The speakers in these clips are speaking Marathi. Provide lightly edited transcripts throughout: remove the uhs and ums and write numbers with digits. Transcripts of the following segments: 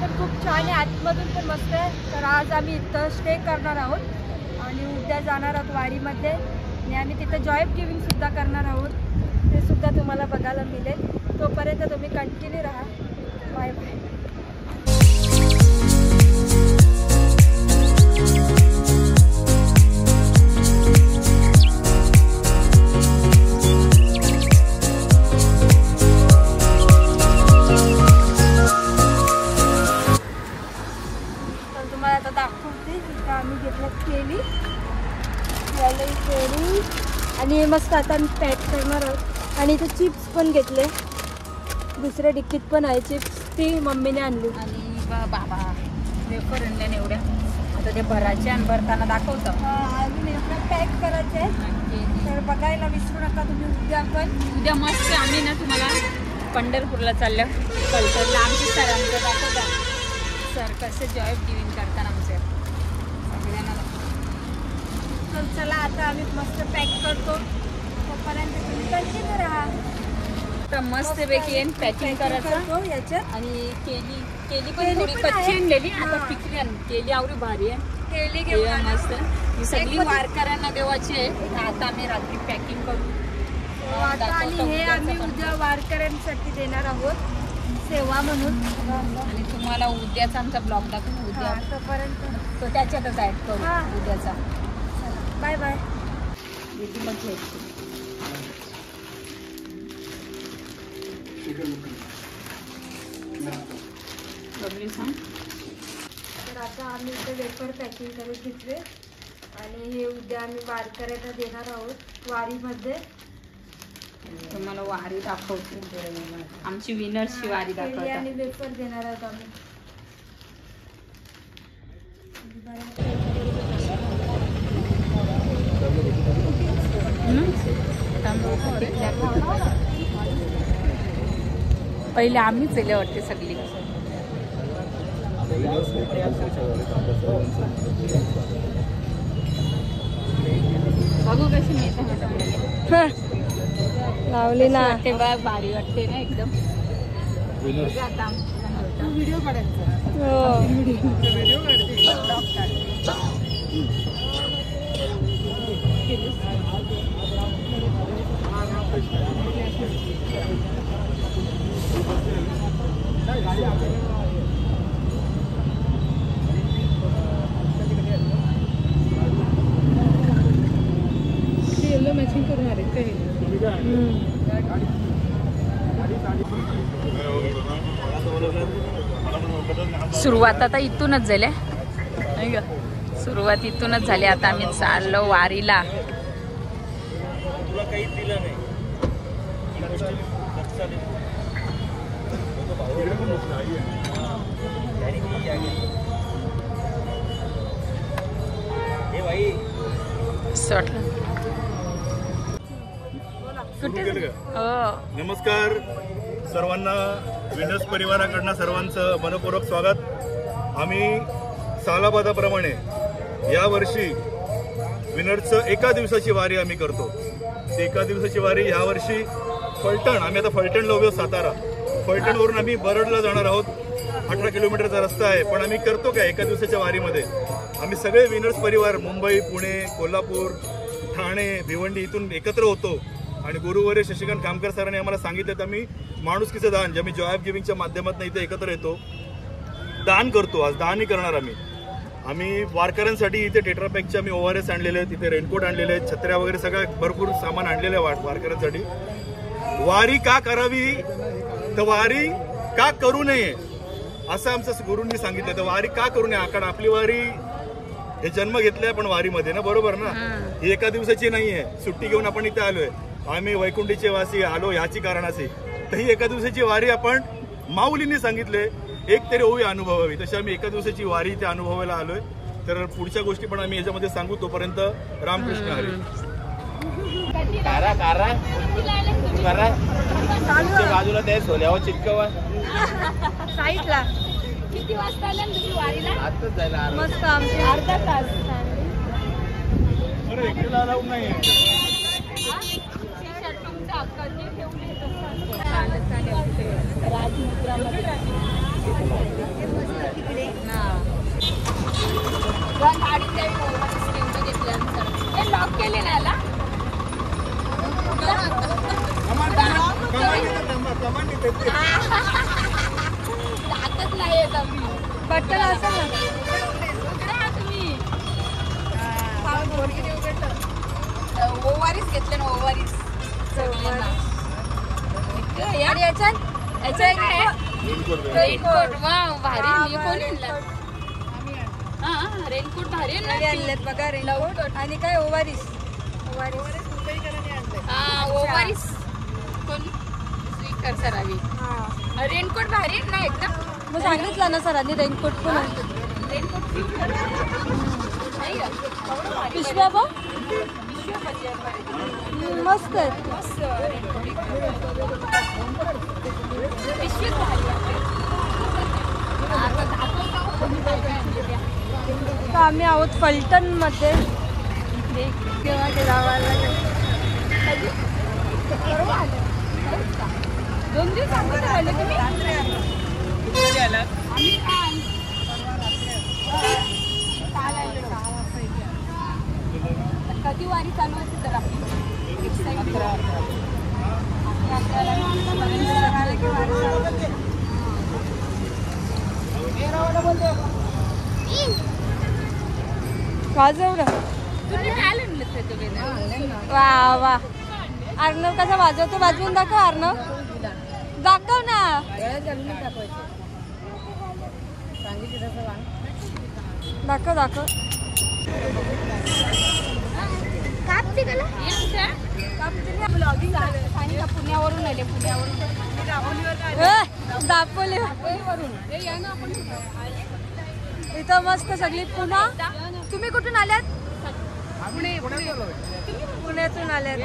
पण खूप छान आहे, आतमधून पण मस्त आहे. तर आज आम्ही इथं स्टे करणार आहोत आणि उद्या जाणार आहोत वारीमध्ये आणि आम्ही तिथं जॉब गिविंग सुद्धा करणार आहोत. ते सुद्धा तुम्हाला बघायला मिळेल. तोपर्यंत तुम्ही कंटिन्यू राहा. Bye bye. आम्ही घेतलं केली आणि मस्त आता आम्ही पॅक करणार आहोत. आणि इथे चिप्स पण घेतले, दुसऱ्या डिक्कीत पण आहे चिप्स, ती मम्मीने आणली. आणि बाबा वेफर आणले एवढ्या, आता ते भरायचे आणि भरताना दाखवतो. अजून एवढं पॅक करायचे आहे, तर बघायला विसरू नका तुम्ही. उद्या मस्त आम्ही ना तुम्हाला पंढरपूरला चाललो, कल्चरला आमच्या सरांचं दाखवता. सर कसे जॉब गिविंग करतात आमचे सगळ्यांना. तर चला आता आम्ही मस्त पॅक करतो, तोपर्यंत तुम्ही कंटिन्यू राहा. तर मस्तपैकी पॅकिंग करायचं याच्यात. आणि केली पण थोडी कच्ची आणलेली, आता पिकली केली आवडी भारी आहे. केली घेऊन मस्त ही सगळी वारकऱ्यांना देवाची आहे. आता आम्ही रात्री पॅकिंग करू आता. आणि हे आम्ही उद्या वारकऱ्यांसाठी देणार आहोत सेवा म्हणून. आणि तुम्हाला उद्याचा आमचा ब्लॉग दाखवू उद्या, तोपर्यंत तो त्याच्यातच ऍड करू उद्याचा. Bye bye. तर आता आम्ही इथे वेफर पॅकिंग करून घेतले आणि हे उद्या आम्ही वारकऱ्यांना देणार आहोत वारीमध्ये. तुम्हाला वारी दाखवतो, आमची विनर्सची वारी दाखवतो. आणि वेफर देणार आहोत आम्ही. पहिले आम्हीच गेले वाटते सगळी. बघू कशी मिळते लावली ना ते बघ, भारी वाटते ना एकदम. व्हिडिओ काढायचा. मॅचिंग करून आले काही. सुरुवात आता इथूनच झाली नाही का, सुरुवात इथूनच झाली. आता आम्ही चाललो वारीला. नमस्कार सर्वांना, विनर्स परिवाराकडनं सर्वांचं मनपूर्वक स्वागत. आम्ही सालाबादाप्रमाणे यावर्षी विनर्सचं एका दिवसाची वारी आम्ही करतो. एका दिवसाची वारी यावर्षी फलटण, आम्ही आता फलटणला उभे सातारा, फलटणवरून आम्ही बरडला जाणार आहोत. 18 किलोमीटरचा रस्ता आहे, पण आम्ही करतो काय एका दिवसाच्या वारीमध्ये. आम्ही सगळे विनर्स परिवार मुंबई, पुणे, कोल्हापूर, ठाणे, भिवंडी इथून एकत्र होतो. आणि गुरुवर्य शशिकांत कामकर सरांनी आम्हाला सांगितलं तर आम्ही माणुसकीचं दान, जे आम्ही जॉब गिविंगच्या माध्यमातून इथे एकत्र येतो, दान करतो. आज दानही करणार आम्ही वारकऱ्यांसाठी. इथे टेट्रापॅकचे आम्ही ORS आणलेले आहेत, इथे रेनकोट आणलेले आहेत, छत्र्या वगैरे सगळं भरपूर सामान आणलेलं आहे वारकऱ्यांसाठी. वारी का करावी तर वारी का करू नये असं आमचं गुरूंनी सांगितलं. तर वारी का करू नये, कारण आपली वारी हे जन्म घेतलाय पण वारीमध्ये ना, बरोबर ना. ही एका दिवसाची नाहीये, सुट्टी घेऊन आपण इथे आलोय. आम्ही वैकुंठीचे वासी आलो ह्याची कारणाची. तर ही एका दिवसाची वारी आपण माऊलींनी सांगितले एक तरी होई अनुभवावी, तशी आम्ही एका दिवसाची वारी इथे अनुभवायला आलोय. तर पुढच्या गोष्टी पण आम्ही याच्यामध्ये सांगू. तोपर्यंत रामकृष्ण हरी. बाजूला ते सोन्यावर चिटकवा साईडला. किती वाजता आला तुम्ही वारीला? आताच जायला मस्त आमचे अर्धा तास. राजमुद्रामध्ये बटन असेल ना. ओवारीस घेतले ना ओवारीस. आणि याच्यात रेनकोट वाव भारी. मी कोणी आणला? हा रेनकोट भारी आणलेत बघा. रेनकोट आणि काय ओवारीस. हा ओवारीस कोण स्वीकार सरावी. रेनकोट भारी ना एकदम. मग सांगितलं ना सरांनी रेनकोट पण रेनकोट पिशव्या बघ मस्त आहेत. पिशवीत भारी तर आम्ही आहोत फलटण मध्ये. तेव्हा ते गावाला 2 दिवस आले तुम्ही. कधी वारी चालू होती तर आपली वाजव ना. तुम्ही काय आणलं तुम्ही? वा वा. अर्णव कसा वाजवतो वाजवून दाखव. अर्णव दाखव ना. दाखव दाखव. पुण्यावरून आले. पुण्यावरून दापोली इथं मस्त सगळी. पुन्हा तुम्ही कुठून आल्यात? पुण्यातून आल्यात.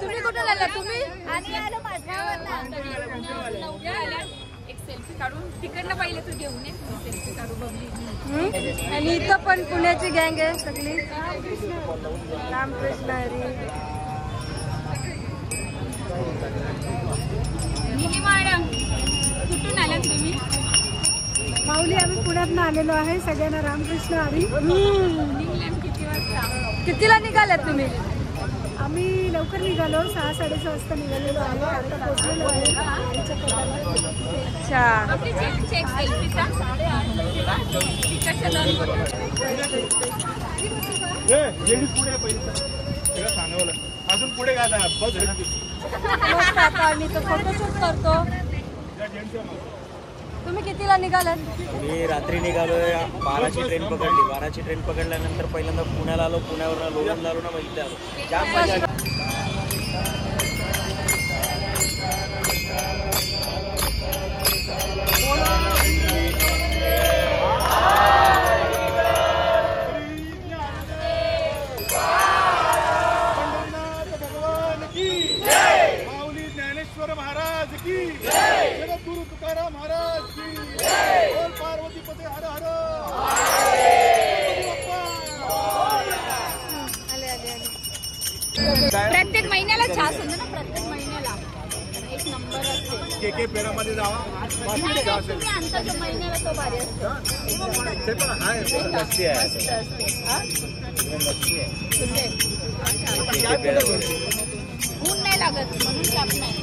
तुम्ही कुठून आल्यात? तुम्ही एक सेल्फी काढून तिकडनं पहिले तू घेऊन ये. सेल्फी काढू बघली. आणि इथं पण पुण्याची गँग आहे सगळी. रामकृष्ण हरी. मॅडम कुठून आलात तुम्ही? माऊली आम्ही पुण्यातनं आलेलो आहे. सगळ्यांना रामकृष्ण हरी. किती वाजता? कितीला निघालात तुम्ही? आम्ही लवकर निघालो. 6-6:30 वाजता निघालेलो आहे. आता पोहोचलेलो आहे. अच्छा. आपली चेक सेल्फीचा 8:30 अजून पुढे काय बस. मस्त. आता आम्ही तो फोटोशूट करतो. तुम्ही कितीला निघालात? मी रात्री निघालोय. 12ची ट्रेन पकडली. 12ची ट्रेन पकडल्यानंतर पहिल्यांदा पुण्याला आलो. पुण्यावरून लोणंद आलो ना. मग इथे आलो. जाम मजा. महाराज की जगद्गुरु तुकाराम महाराज की बोल पार्वती पते हर हर. प्रत्येक महिन्याला छास होतं ना. प्रत्येक महिन्याला एक नंबर असते. के पेरामध्ये जावा. तुम्ही आणता तो महिन्याला तो भारी असतो. ते पण आहे. मस्ती आहे. ऊन नाही लागत म्हणून छाप नाही.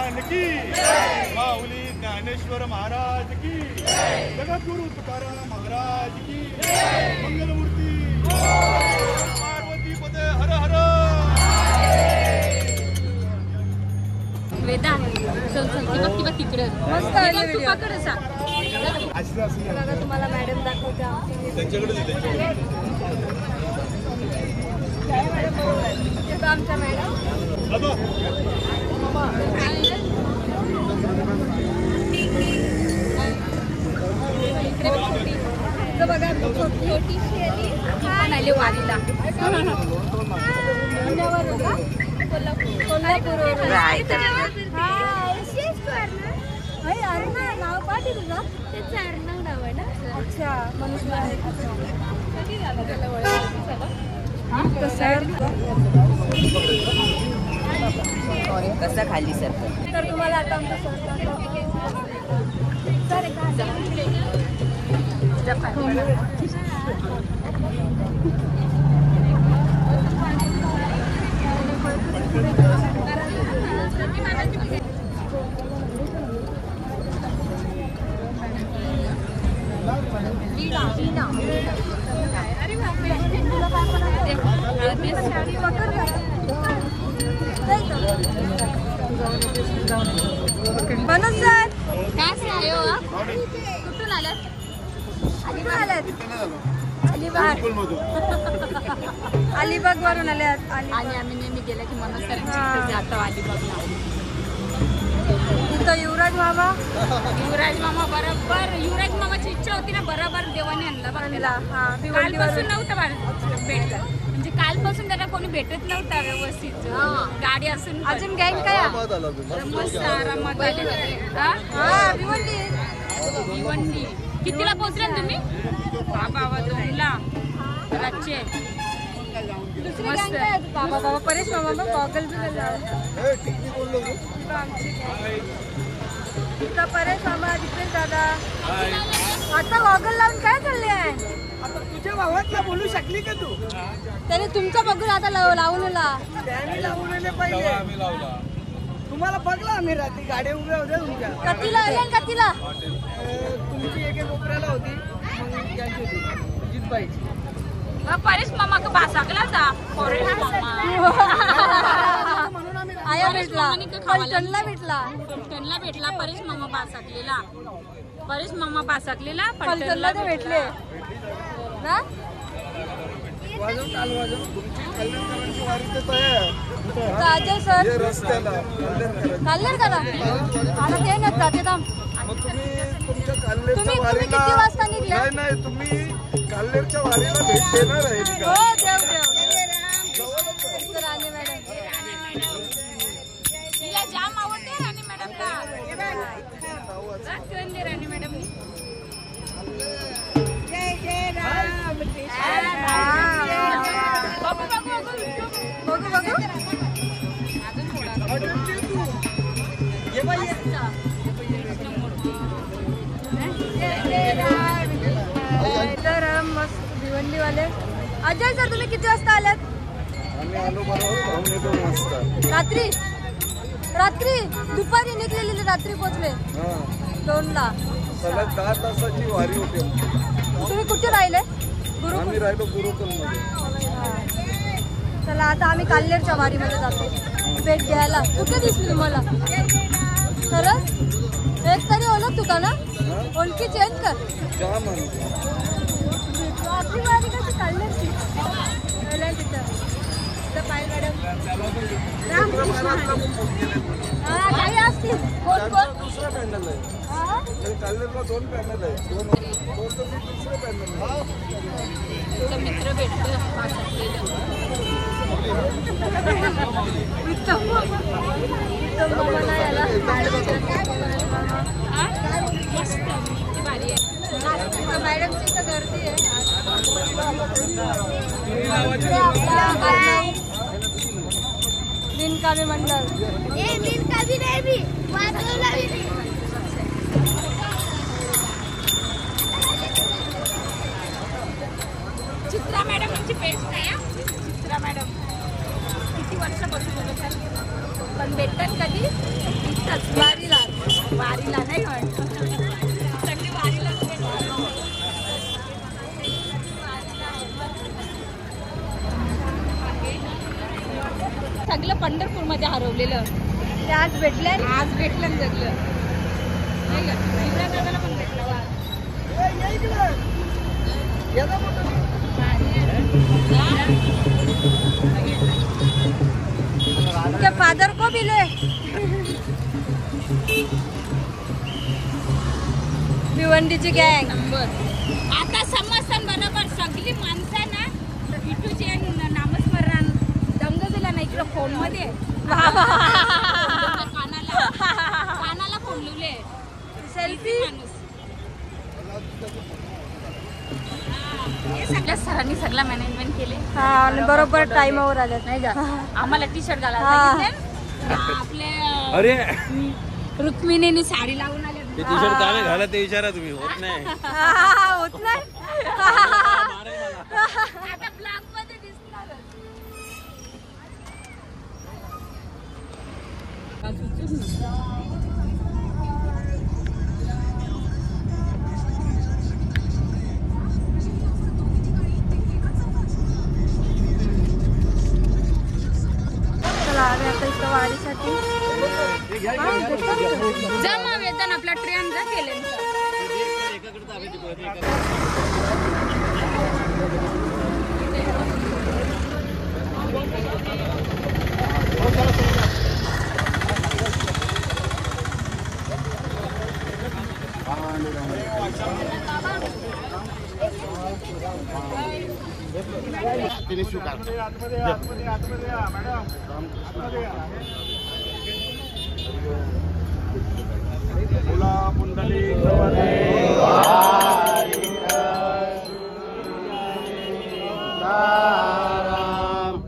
भगवान की, माऊली ज्ञानेश्वर महाराज की, जगद्गुरु तुकाराम महाराज की, मंगलमूर्ती पार्वती पदे हर हर. वेदा चल चल ती बघ तिकडे मस्त आहे तू व्हिडिओ. पकड असा. बघा तुम्हाला मॅडम दाखवते आमची. त्यांच्याकडे इथं आमच्या मॅडम. इथं बघा छोटीशी आली. पण आले वारीला. पुण्यावरून का? कोल्हापूरवरून. नाव पाठी तुझं? त्याचं आडनाव नाव आहे ना. अच्छा मनुष्य आहे. कसं खाली सर तर तुम्हाला आता आमचं बनून सर काय आहे कुठून आलात? अलिबाग वरून आल्यात. आणि आम्ही नेहमी गेलं की मनोज सरांची जातो अलिबागला. इथं युवराज मामा. युवराज मामा बरोबर युवराज मामाची इच्छा होती ना बरोबर देवाने आणला बघायला. कालपासून नव्हतं भेटलं म्हणजे कालपासून त्याला कोणी भेटत नव्हता व्यवस्थित. गाडी असून अजून गँग काय? मस्त आरामात भिवंडी. कितीला पोहोचला तुम्ही? बाबा 2ला रातचे. दुसरी गँग काय? बाबा परेश मामा बघ गॉगल बी इथं परेश मामा जितेश दादा. आता गॉगल लावून काय चालले आहे? आता तुझ्या भावातला बोलू शकली का तू? त्याने तुमचं बघून आता लावून त्याने लावलेले पहिले तुम्हाला बघला आम्ही रात्री गाड्या उभ्या होत्या तुमच्या. कतीला आले कतीला. तुमची एक कोपऱ्याला होती मग याची होती जितबाईची. परेश मामा का बासाकला जा. परेश मामा आया भेटला पलटणला भेटला. त्यांना भेटला परेश मामा बासाकलेला. परेश मामा बासाकलेला पलटणला ते भेटले ना. वाजव काल वाजव तुमची कल्याणकरांची वारी तर तयार अजय सर रस्त्याला काल्लेर करा. आता ते नाही जाते थांब. मग तुम्ही तुमच्या काल्लेरच्या तुम्ही वारीला किती वाजता निघले? नाही नाही तुम्ही काल्लेरच्या वारीला भेट देणार आहे हो का? देव राणी मॅडम. तिला जाम आवडते राणी मॅडमला. राणी मॅडमनी बघू बघू. तर मस्त भिवंडीवाले. अजय सर तुम्ही किती वाजता आलात? आम्ही आलो बरोबर 2:45 वाजता. रात्री दुपारी निघलेली रात्री पोचले 2ला. सलग 10 तासाची वारी होती. तुम्ही कुठे राहिले? आम्ही राहिलो गुरुकुलमध्ये. चला आता आम्ही काल्लेरच्या वारीमध्ये जातो भेट द्यायला. कुठे दिसली तुम्हाला? खरंच एक तरी ओळख तुका ना? ओळखीची आहेत का? जाम आपली वारी कशी काल्लेरची तिथं पाय मॅडम. हा काही असतील. कोण कोण? दुसरा पॅनल आहे. काल्लेरला 2 पॅनल आहे. 2 तर दुसरे पॅनल आहे. मित्र भेटतो मॅडमची तर गर्दी आहे. बिनकामी मंडळ. चित्रा मॅडमची पेस्ट आहे. चित्रा मॅडम किती वर्षापासून बोलत आहे? पण भेटतात कधी दिसतात वारीला नाही म्हणत सगळी वारीला सगळं पंढरपूर मध्ये हरवलेलं ते आज भेटलं जगलं नाही का शिवराजाला पण भेटलं वा उनके फादर को मिले भिवंडीची गँग नंबर आता समजतं बरोबर सगळी माणसं ना विठूचे नामस्मरण दंग दिला ना इकडं फोन मध्ये कानाला फोन लिवले सेल्फी माणूस हे सगळ्या सरांनी सगळं मॅनेजमेंट केले हा आणि बरोबर टाइमावर आले नाही का आम्हाला टी शर्ट घालायला हा. सांगितले. आपले अरे रुक्मिणीने साडी लावून आले ते टी शर्ट काय घाला ते विचारा तुम्ही होत नाही होत नाही आता ब्लॉग मध्ये दिसणार चला आम्ही आता इथं वारीसाठी जमा वेतन आपला ट्रेनचा केले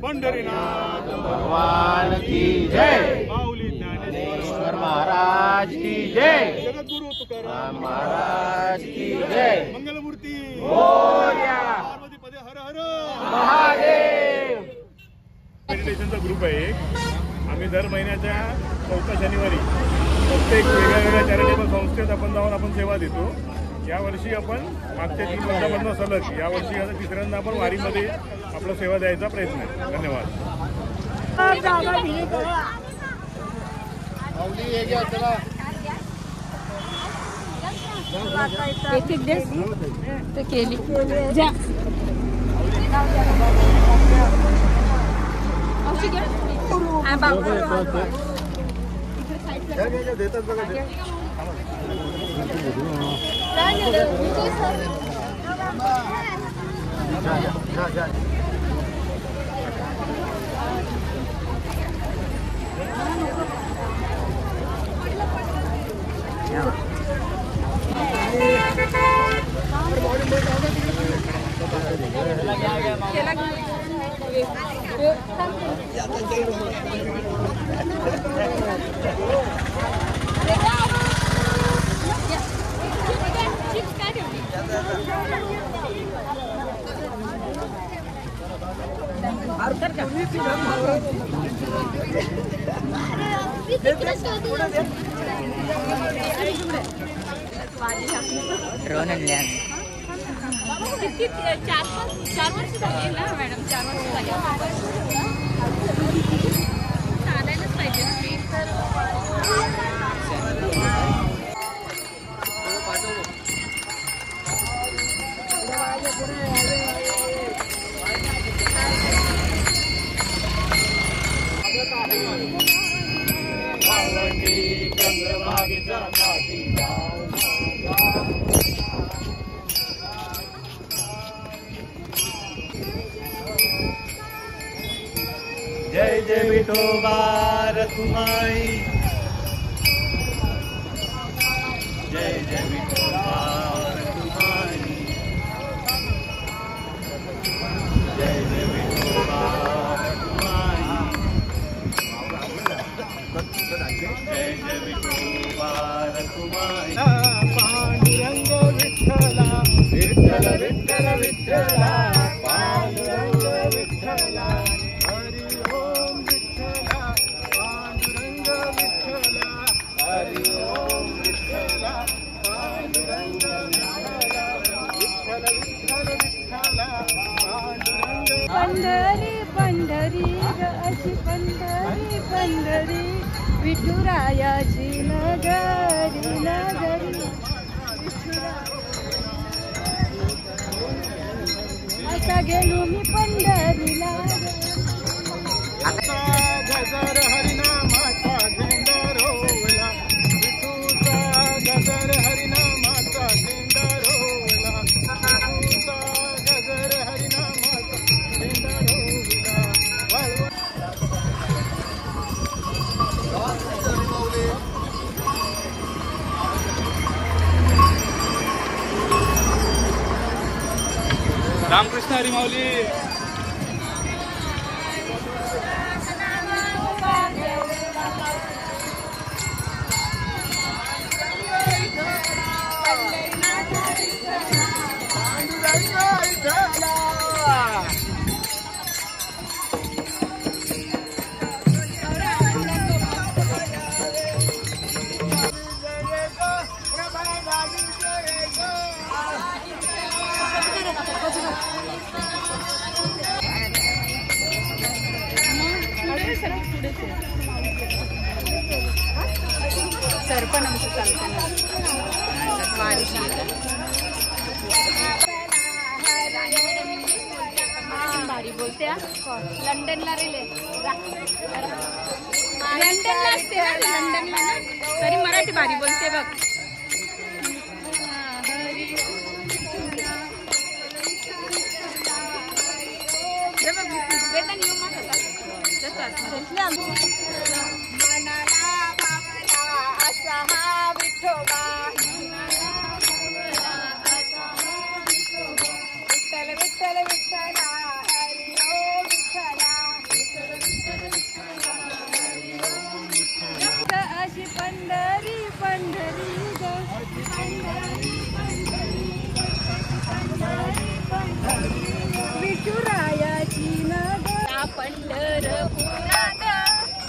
पंढरीनाथ भगवान की जय, माऊली ज्ञानेश्वर महाराज की जय, जगद्गुरु तुकाराम महाराज की जय, मंगलमूर्ती मोरया, पार्वती पदे हर हर महादेव. मेडिटेशनचा ग्रुप आहे एक. आम्ही दर महिन्याच्या 4थ्या शनिवारी प्रत्येक वेगळ्या चॅरिटेबल संस्थेत आपण सेवा देतो. यावर्षी आपण मागच्या 3 वर्षांपासून सलग यावर्षी आता तिसऱ्यांदा आपण वारीमध्ये आपला सेवा द्यायचा प्रयत्न आहे. धन्यवाद. एक एक दिवस ते केली जा औषध घ्या. हा बाबा देतात बघा किती 4 वर्ष झाली ना मॅडम 4 वर्ष झाली चालायलाच पाहिजे जय जय विठोबा रखुमाई, जय जय विठोबा रखुमाई, जय जय विठोबा रखुमाई, जय जय विठोबा रखुमाई. पांडुरंग विठ्ठला विठ्ठल विठ्ठल विठ्ठला, पांडुरंग विठ्ठला, हरि ओम विठ्ठला, पांडुरंग पंढरी विठुरायाची नगरी नगरी आता गेलो मी पंढरीला गजर हरिनामाचा झेंडा रोवला विठूचा गजर हरिनामाचा झेंडा रोवला विठूचा गजर हरिनामाचा झेंडा रोवला रामकृष्ण हरी माऊली सर पण आमचं चालतं भारी बोलते लंडनला रिले लंडनला असते ना लंडनला ना तरी मराठी भारी बोलते बघ वेतन येऊ मग अशी पंढरी पंढरी विठुरायाची नगर पंढरपुरात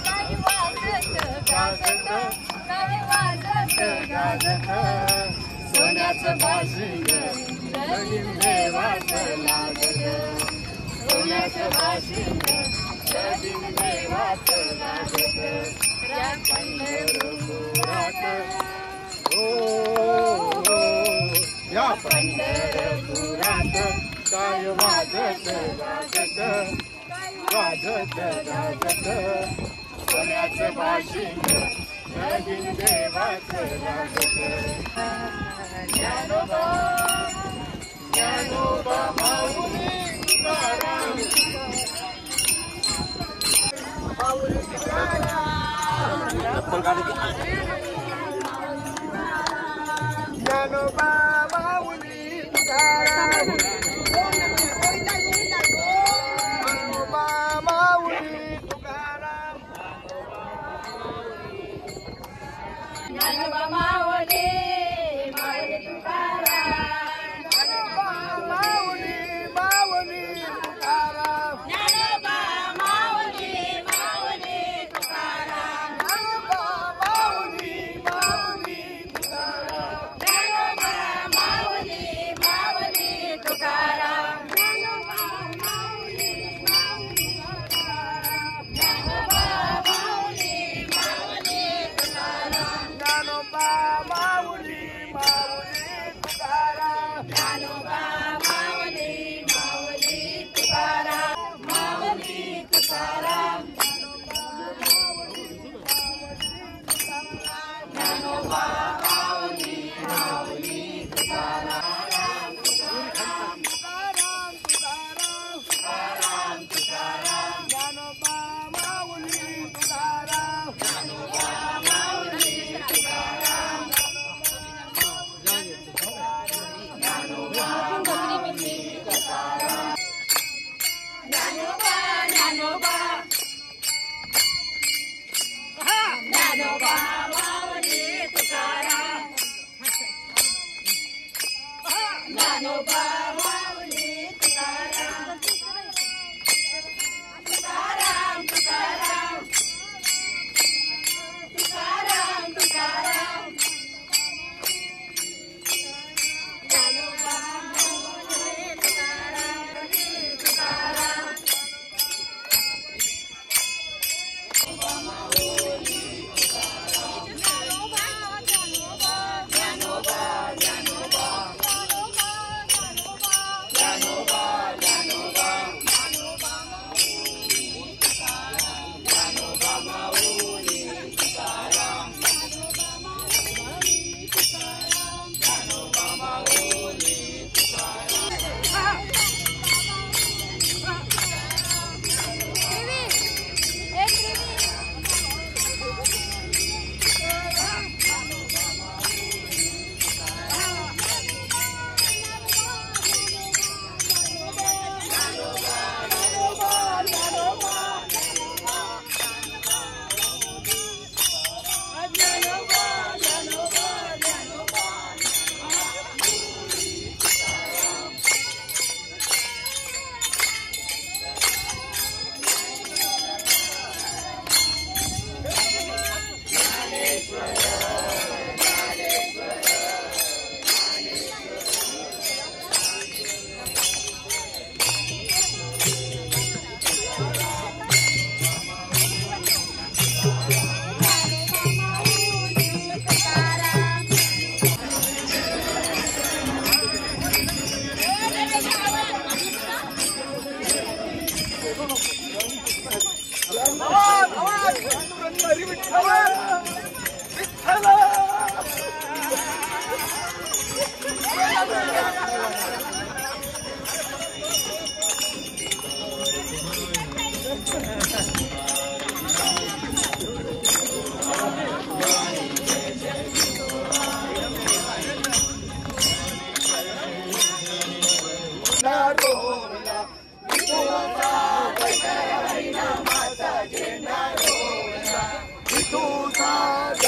काय वाजत गाजत काय वाजत गाजत सोन्याचं बाशिंग लगीन देवाचं लागत सोन्याचं बाशिंग लगीन देवाचं लागत या पंढरपुरात या पंढरपुरात काय वाजत गाजत वाजत गाजत सोन्याचं बाशिंग लगीन देवाचं लागत ज्ञानोबा ज्ञानोबा माऊली तुकाराम माऊली ज्ञानोबा माऊली तुकाराम ज्ञानोबा माऊली तुकाराम ज्ञानोबा माऊली माऊली तुकाराम ज्ञानोबा माऊली माऊली तुकाराम ज्ञानोबा माऊली माऊली तुकाराम ज्ञानोबा माऊली माऊली तुकाराम ज्ञानोबा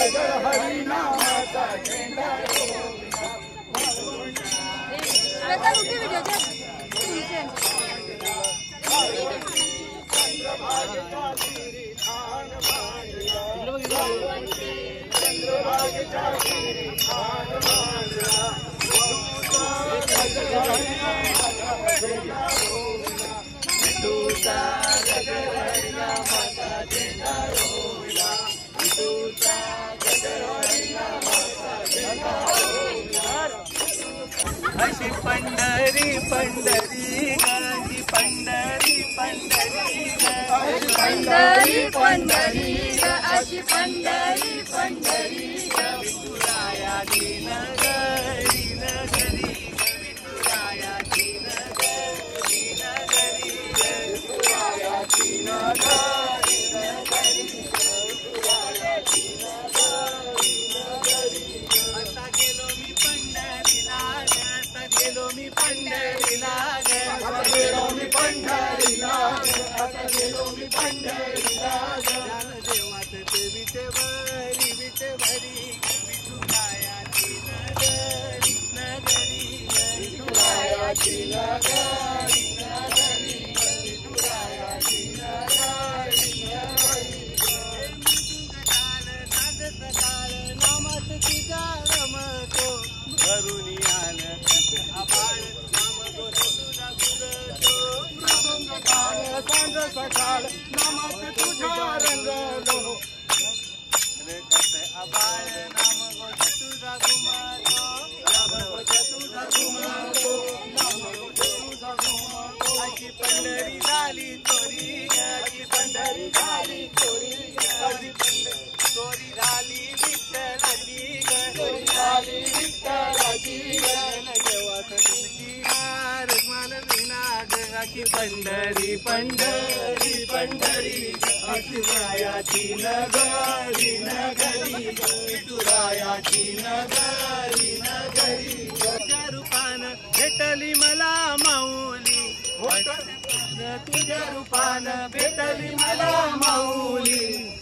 गजर हरिनामाचा झेंडा अशी पंढरी पंढरी गाजी पंढरी पंढरी पंढरी पंढरी अशी पंढरी पंढरी विठुराया दिन गरी नगरी विठुराया दिन गरी नगरी विठुराया दिन गरी नगरी आता गेलो मी पंढरीला आता गेलो मी पंढरीला आता गेलो मी पंढरीला आता गेलो मी पंढरीला देवात विटे भरी विठुरायाची नगरी नगरी विठुरायाची नगरी नगरी विठुरायाची नगरी नाद सकाळ नामात तुझा रमतो करुणी आलं आबाळ नाम गोत तुझा गुरतो मृदुंग काळ सांज सकाळ नामात तुझा रंगलो कस आबाळ नाम गोत तुझा घुमतो नाम गोत तुझा घुमतो नाम तुझा घुमतो अशी पंढरी झाली चोरी अशी पंढरी झाली चोरी चोरी झाली विठ्ठलाची चोरी झाली विठ्ठलाची देवात तुमची रुक्माल विनाग अशी पंढरी पंढरी पंढरी अशी रायाची नगरी नगरी विठुरायाची नगरी नगरी तुझ्या रूपानं भेटली मला माऊली तुझ्या रूपानं भेटली मला माऊली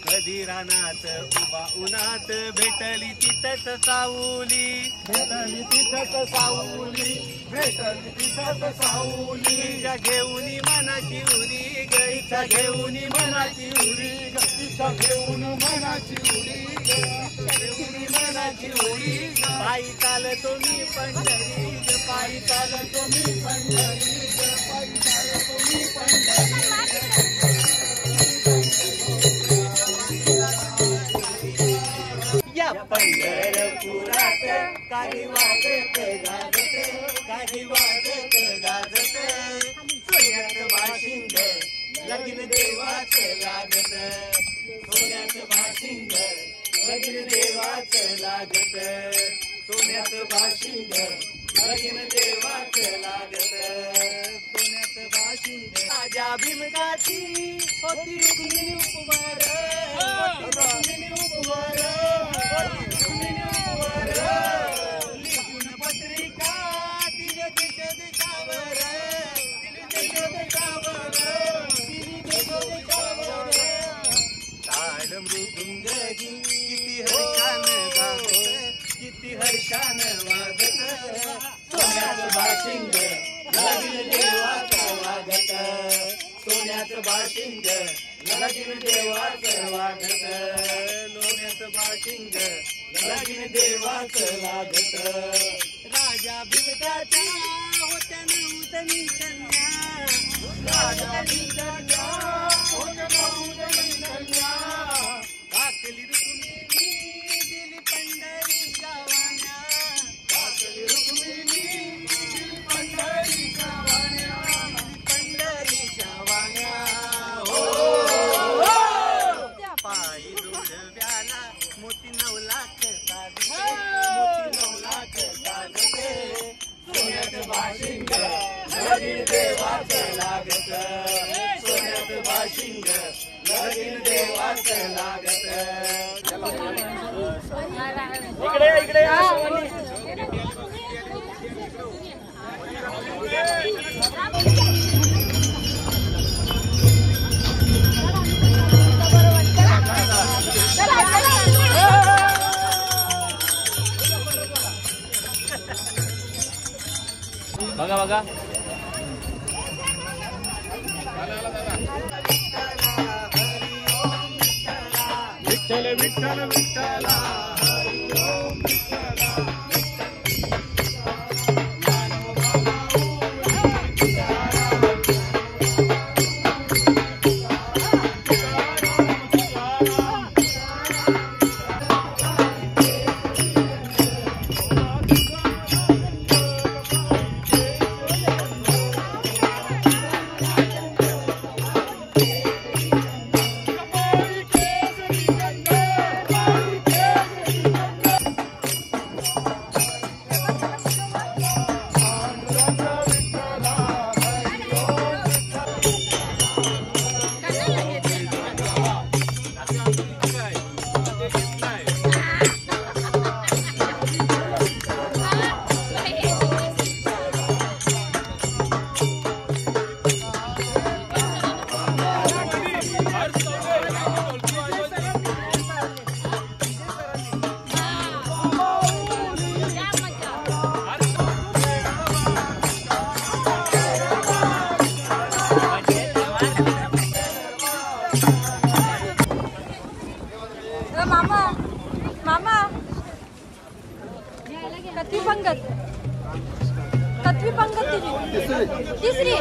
कधी रानात उभा उन्हात भेटली तिथंच सावली भेटली तिथंच सावली भेटली तिथंच सावली तिच्या घेऊन मनाची उरी गईचा घेऊन मनाची उरी तिच्या घेऊन मनाची उरी घेऊन मनाची उरी पायी चालतो मी पंढरी पायी चालतो मी पंढरी पायी चालतो मी पंढरी या पंढरपुरात काही वाजत गाजत काही वाजत गाजत सोन्यात बाशिंग लगीन देवाच लागत सोन्यात बाशिंग लगीन देवाच लागत सोन्यात बाशिंग लगीन देवाच लागत सोन्यात बाशिंग माझ्या भीमकाची होती रुक्मिणी उपवार रुक्मिणी उपवार रुक्मिणी उपवार लिहून पत्रिका दिली देश देशावर दिली देश देशावर दिली देश देशावर ताल मृदुंग किती हर्षान गावत किती हर्षान वागत सोन्याचं बाशिंग लगीन देवाचं वागत सोन्याचं बाशिंग लगीन देवाचं वागत सोन्याचं बाशिंग लगीन देवाचं लागत राजा बिबट्याच्या होत्या नऊतनी कन्या राजा बिबट्याच्या होत्या नऊतनी कन्या काकली रुक्मिणी दिली पंढरीच्या वाण्या काकली रुक्मिणी दिली पंढरीच्या वाण्या पंढरीच्या वाण्या पायी डोलव्याला मोती 9 लाख साधते मोती 9 लाख साधते सोन्याचं बाशिंग लगीन देवाचं लागत सोन्याचं बाशिंग लगीन देवाचं लागत इकडे इकडे चला बघा. विठ्ठल विठ्ठल विठ्ठला कतवी पंगत तिसरी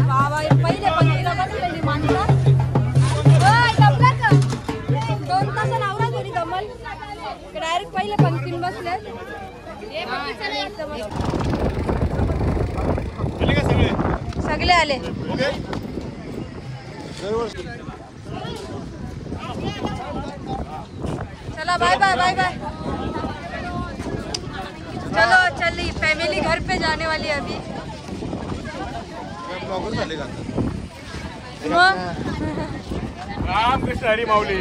वा पहिले पंक्तीला बसलेली माणसं दमला का 2 तास आवरा घरी दमल डायरेक्ट पहिले पंक्तीन बसले. सगळे आले. चला बाय बाय बाय बाय. चलो चली फैमिली घर पे जाने वाली है अभी. रामकृष्ण हरी माऊली.